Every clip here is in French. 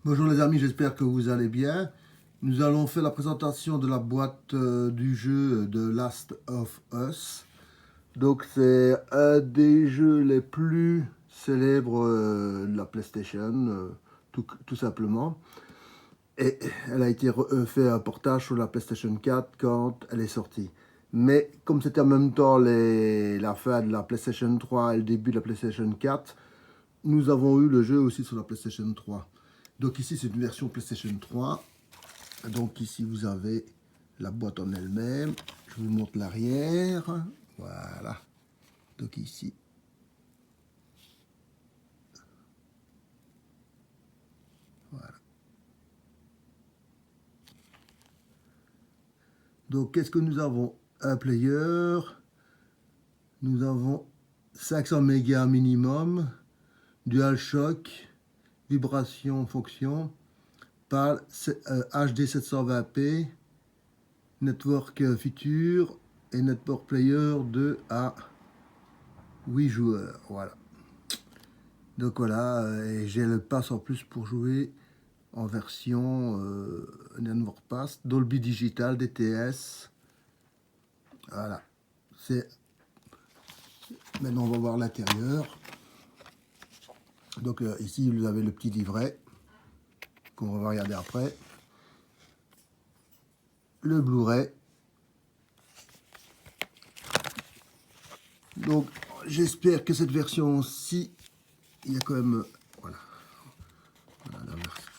Bonjour les amis, j'espère que vous allez bien. Nous allons faire la présentation de la boîte du jeu de Last of Us. Donc c'est un des jeux les plus célèbres de la PlayStation, tout simplement. Et elle a été fait un portage sur la PlayStation 4 quand elle est sortie. Mais comme c'était en même temps la fin de la PlayStation 3 et le début de la PlayStation 4, nous avons eu le jeu aussi sur la PlayStation 3. Donc ici, c'est une version PlayStation 3. Donc ici, vous avez la boîte en elle-même. Je vous montre l'arrière. Voilà. Donc ici. Voilà. Donc qu'est-ce que nous avons? Un player. Nous avons 500 mégas minimum. DualShock. Vibration fonction. PAL HD 720p. Network feature. Et Network player 2 à 8 joueurs. Voilà. Donc voilà, et j'ai le pass en plus pour jouer en version Network Pass, Dolby Digital, DTS. Voilà. C'est Maintenant on va voir l'intérieur. Donc ici vous avez le petit livret qu'on va regarder après. Le Blu-ray. Donc j'espère que cette version-ci, il y a quand même voilà. Voilà la version.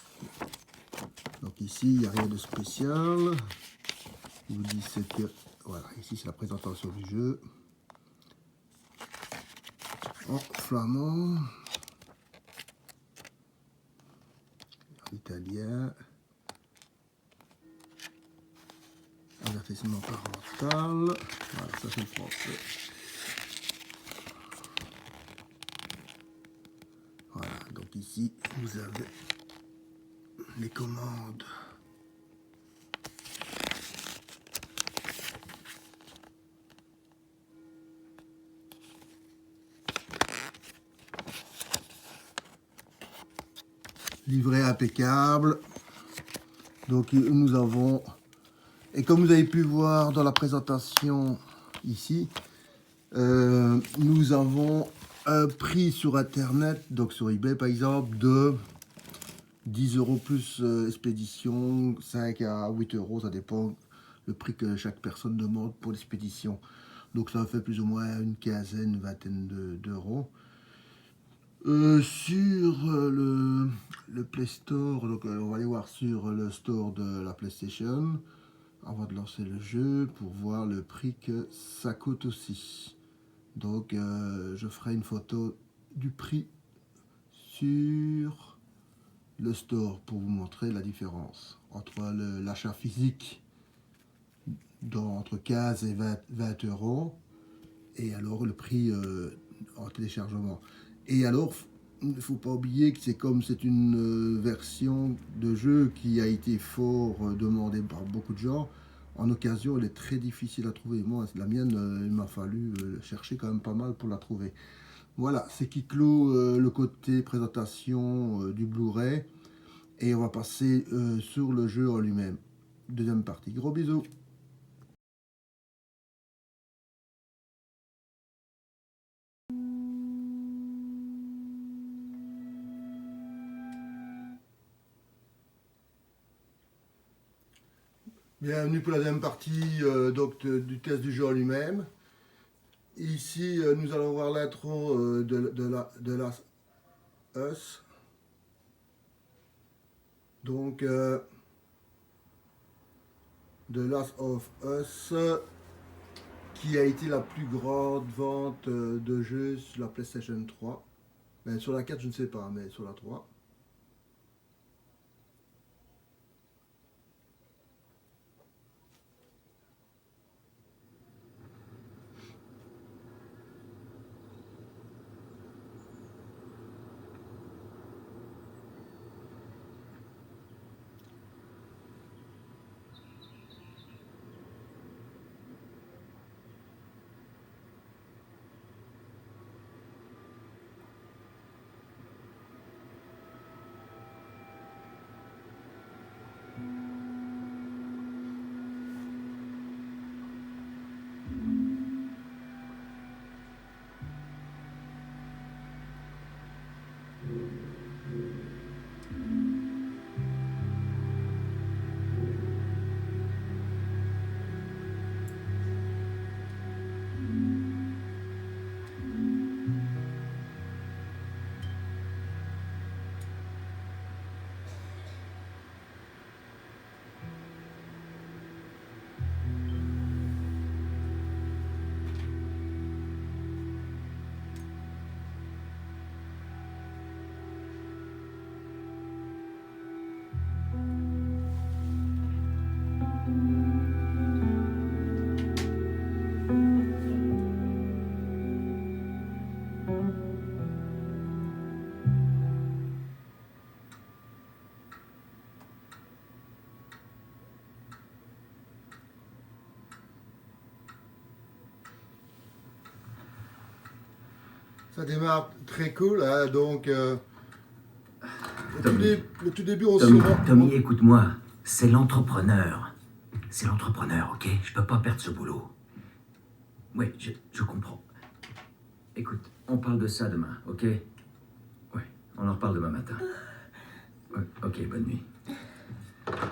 Donc ici il n'y a rien de spécial. Je vous dis c'est que voilà, ici c'est la présentation du jeu. En flamand, en italien, avertissement parental, voilà, ça c'est le français. Voilà, donc ici vous avez les commandes. Livret impeccable. Donc nous avons, et comme vous avez pu voir dans la présentation ici, nous avons un prix sur internet, donc sur eBay par exemple, de 10 € plus expédition, 5 à 8 €, ça dépend le prix que chaque personne demande pour l'expédition. Donc ça fait plus ou moins une quinzaine, une vingtaine d'euros. Sur le Play Store, donc on va aller voir sur le store de la PlayStation avant de lancer le jeu pour voir le prix que ça coûte aussi. Donc je ferai une photo du prix sur le store pour vous montrer la différence entre l'achat physique entre 15 et 20 € et alors le prix en téléchargement. Et alors, il ne faut pas oublier que c'est une version de jeu qui a été fort demandée par beaucoup de gens. En occasion, elle est très difficile à trouver. Moi, la mienne, il m'a fallu chercher quand même pas mal pour la trouver. Voilà, c'est qui clôt le côté présentation du Blu-ray. Et on va passer sur le jeu en lui-même. Deuxième partie. Gros bisous. Bienvenue pour la deuxième partie du test du jeu en lui-même. Ici, nous allons voir l'intro de Last Us. Donc, de Last of Us, qui a été la plus grande vente de jeux sur la PlayStation 3. Ben, sur la 4, je ne sais pas, mais sur la 3. Ça démarre très cool, hein, donc Tommy, le tout début, on Tommy, se rend... Tommy, écoute-moi. C'est l'entrepreneur. C'est l'entrepreneur, ok? Je peux pas perdre ce boulot. Oui, je comprends. Écoute, on parle de ça demain, ok? Ouais, on en reparle demain matin. Ouais, ok, bonne nuit.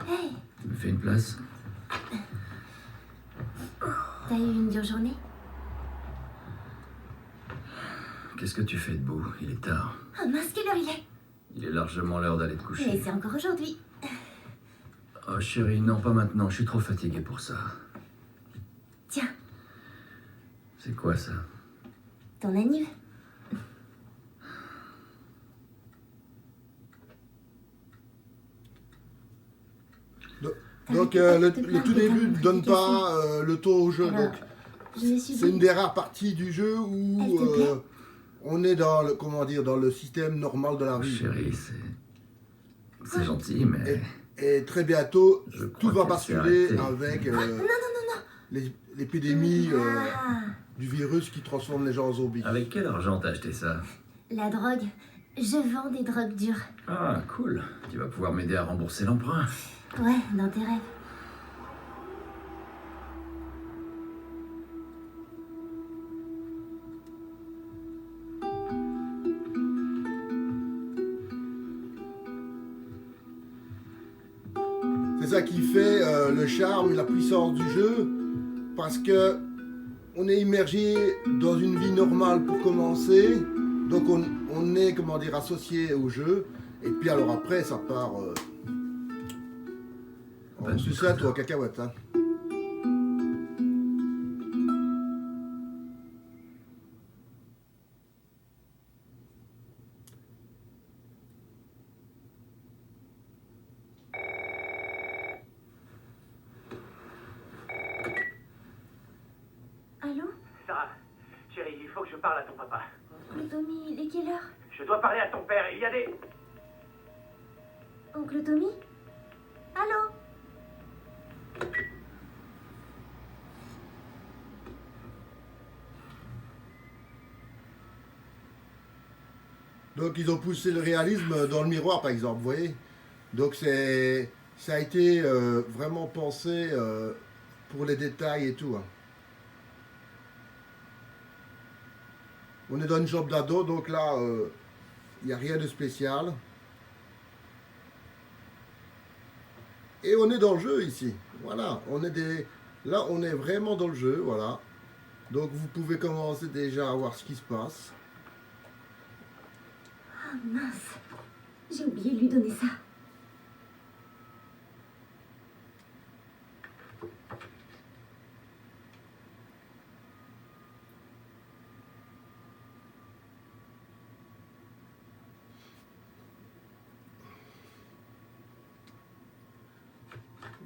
Hey, Tu me fais une place? t'as eu une dure journée? Qu'est-ce que tu fais debout? Il est tard. Oh mince, quelle heure il est? Il est largement l'heure d'aller te Mais coucher. c'est encore aujourd'hui. Oh chérie, non, pas maintenant. Je suis trop fatigué pour ça. Tiens, C'est quoi ça? ton anniv. Donc T'arrêtes le pas de te plaindre tout de ta début ne montre donne efficace. pas le ton au jeu. Alors, Donc je me suis c'est dit... une des rares parties du jeu où Elle te plaît on est dans le, comment dire, dans le système normal de la Oh, vie. chérie, c'est gentil, mais... Et très bientôt, Je tout crois va qu'elle s'est basculer arrêtée. avec l'épidémie Ah, du virus qui transforme les gens en zombies. Avec quel argent t'as acheté ça? la drogue. Je vends des drogues dures. Ah, cool. Tu vas pouvoir m'aider à rembourser l'emprunt. Ouais, dans tes rêves. C'est ça qui fait le charme et la puissance du jeu, parce que on est immergé dans une vie normale pour commencer, donc on est, comment dire, associé au jeu, et puis alors après ça part en Bonne sucette nuit. ou en cacahuète. Hein. Allô? Sarah, chérie, il faut que je parle à ton papa. Oncle Tommy, il est quelle heure? Je dois parler à ton père. Il y a des... Oncle Tommy? Allô? Donc ils ont poussé le réalisme dans le miroir par exemple, vous voyez. Donc ça a été vraiment pensé pour les détails et tout. Hein. On est dans une chambre d'ado, donc là, il n'y a rien de spécial. Et on est dans le jeu ici. Voilà, là on est vraiment dans le jeu, voilà. Donc vous pouvez commencer déjà à voir ce qui se passe. Ah mince, j'ai oublié de lui donner ça.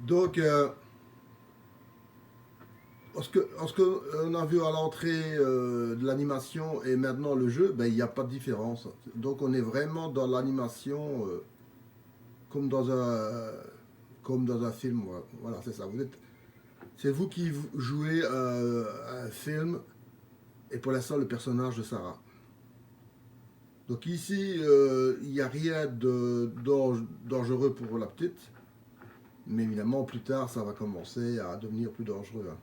Donc, ce qu'on a vu à l'entrée de l'animation et maintenant le jeu, ben, il n'y a pas de différence. Donc on est vraiment dans l'animation comme dans un film. Voilà, c'est ça. C'est vous qui jouez un film et pour l'instant le personnage de Sarah. Donc ici, il n'y a rien de dangereux pour la petite. Mais évidemment, plus tard, ça va commencer à devenir plus dangereux. Hein.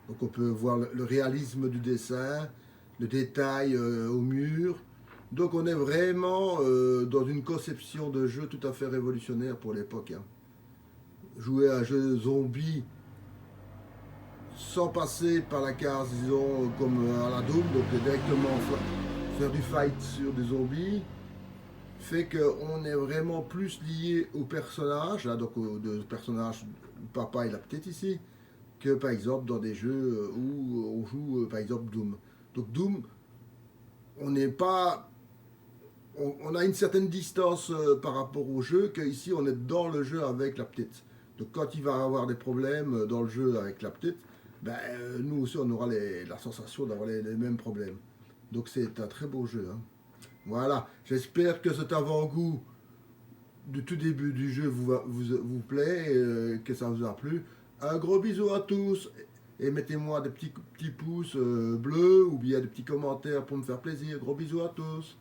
Donc on peut voir le réalisme du dessin, le détail au mur. Donc on est vraiment dans une conception de jeu tout à fait révolutionnaire pour l'époque. Hein. Jouer à un jeu zombie sans passer par la case, disons, comme à la Doom, donc directement faire du fight sur des zombies, fait qu'on est vraiment plus lié au personnage, là, donc au personnage papa et la petite ici, que par exemple dans des jeux où on joue par exemple Doom. Donc Doom, on n'est pas... On a une certaine distance par rapport au jeu, qu'ici on est dans le jeu avec la petite. Donc quand il va avoir des problèmes dans le jeu avec la petite, ben, nous aussi on aura la sensation d'avoir les mêmes problèmes. Donc c'est un très beau jeu. Hein. Voilà, j'espère que cet avant-goût du tout début du jeu vous plaît, que ça vous a plu. Un gros bisou à tous Et mettez-moi des petits pouces bleus ou bien des petits commentaires pour me faire plaisir. Gros bisous à tous.